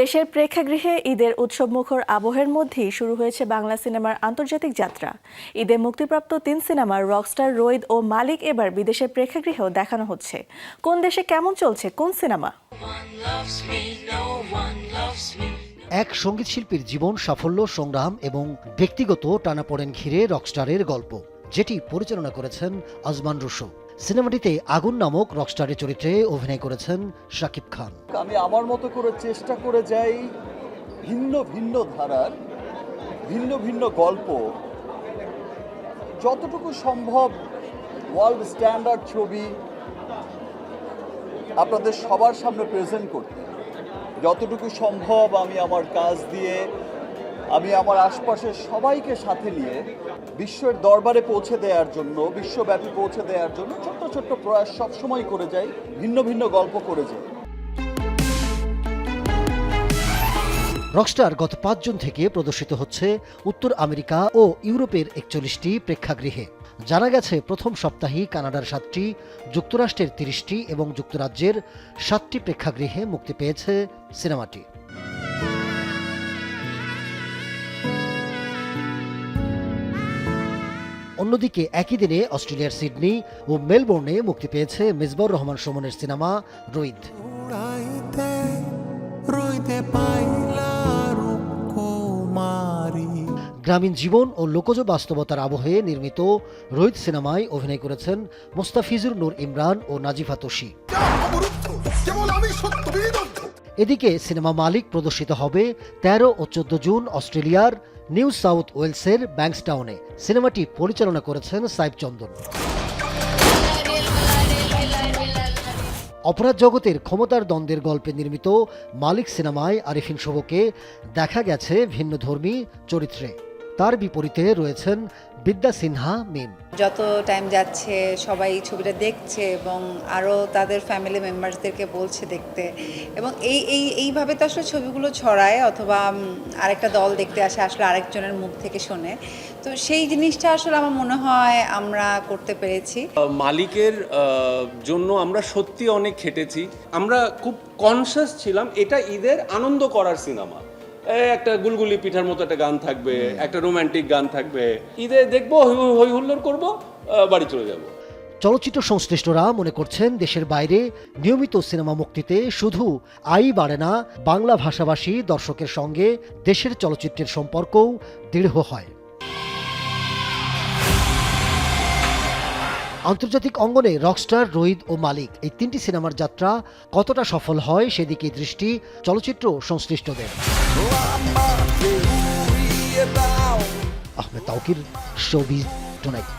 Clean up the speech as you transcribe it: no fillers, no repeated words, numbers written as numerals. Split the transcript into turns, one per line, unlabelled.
দেশের প্রেক্ষাগৃহে ঈদের উৎসবমুখর আবহের মধ্যেই শুরু হয়েছে বাংলা সিনেমার আন্তর্জাতিক যাত্রা। ঈদে মুক্তিপ্রাপ্ত 3 সিনেমার রকস্টার রোহিত ও মালিক এবার বিদেশের প্রেক্ষাগৃহেও দেখানো হচ্ছে। কোন দেশে কেমন চলছে কোন সিনেমা?
এক সঙ্গীত শিল্পীর জীবন, সাফল্য, সংগ্রাম এবং ব্যক্তিগত টানাপোড়েন ঘিরে রকস্টারের গল্প, যেটি পরিচালনা করেছেন আজমান রুশো। সিনেমাটিতে আগুন নামক রকস্টারের চরিত্রে অভিনয় করেছেন শাকিব খান।
আমি আমার মতো করে চেষ্টা করে যাই ভিন্ন ভিন্ন ধারার ভিন্ন ভিন্ন গল্প, যতটুকু সম্ভব ওয়ার্ল্ড স্ট্যান্ডার্ড ছবি আপনাদের সবার সামনে প্রেজেন্ট করতে। যতটুকু সম্ভব আমি আমার কাজ দিয়ে, আমি আমার আশপাশের সবাইকে সাথে নিয়ে বিশ্বের দরবারে পৌঁছে দেওয়ার জন্য, বিশ্বব্যাপী পৌঁছে দেওয়ার জন্য ছোট্ট ছোট্ট প্রয়াস সবসময় করে যাই, ভিন্ন ভিন্ন গল্প করে যাই।
রকস্টার গত 5 জুন থেকে প্রদর্শিত হচ্ছে উত্তর আমেরিকা ও ইউরোপের 41টি প্রেক্ষাগৃহে। জানা গেছে প্রথম সপ্তাহে কানাডার 7টি, যুক্তরাষ্ট্রের 30টি এবং যুক্তরাজ্যের 7টি প্রেক্ষাগৃহে মুক্তি পেয়েছে সিনেমাটি। অন্যদিকে একই দিনে অস্ট্রেলিয়ার সিডনি ও মেলবোর্নে মুক্তি পেয়েছে মিসবাউর রহমান সুমনের সিনেমা রোহিত। গ্রামীণ জীবন ও লোকজ বাস্তবতার আবহে নির্মিত রোহিত সিনেমায় অভিনয় করেছেন মোস্তাফিজুর নূর ইমরান ও নাজিফা তোশি। এদিকে সিনেমা মালিক প্রদর্শিত হবে 13 ও 14 জুন অস্ট্রেলিয়ার নিউ সাউথ ওয়েলসের ব্যাংকসটাউনে। সিনেমাটি পরিচালনা করেছেন সাইফ চন্দন। অপরাধ জগতের ক্ষমতার দ্বন্দ্বের গল্পে নির্মিত মালিক সিনেমায় আরিফিন শুভকে দেখা গেছে ভিন্নধর্মী চরিত্রে। তার বিপরীতে রয়েছেন বিদ্যা সিনহা মিম।
যত টাইম যাচ্ছে সবাই ছবিটা দেখছে এবং আরও তাদের ফ্যামিলি মেম্বারসদেরকে বলছে দেখতে, এবং এইভাবে তো আসলে ছবিগুলো ছড়ায়, অথবা আরেকটা দল দেখতে আসে, আসলে আরেকজনের মুখ থেকে শোনে। তো সেই জিনিসটা আসলে আমার মনে হয় আমরা করতে পেরেছি।
মালিকের জন্য আমরা সত্যি অনেক খেটেছি। আমরা খুব কনসিয়াস ছিলাম এটা ঈদের আনন্দ করার সিনেমা। একটা গুলগুলি পিঠার মতো একটা গান থাকবে, একটা রোমান্টিক গান থাকবে, ঈদে দেখবো, হই হুল্লোড় করবো, বাড়ি চলে যাব।
চলচ্চিত্র সংশ্লিষ্টরা মনে করছেন দেশের বাইরে নিয়মিত সিনেমা মুক্তিতে শুধু আয়ই বাড়ে না, বাংলা ভাষাভাষী দর্শকের সঙ্গে দেশের চলচ্চিত্রের সম্পর্কও দৃঢ় হয়। আন্তর্জাতিক অঙ্গনে রকস্টার, রোহিত ও মালিক এই 3টি সিনেমার যাত্রা কতটা সফল হয় সেদিকে দৃষ্টি চলচ্চিত্র সংশ্লিষ্টদের। Ahmed Tauquir, showbiz tonight.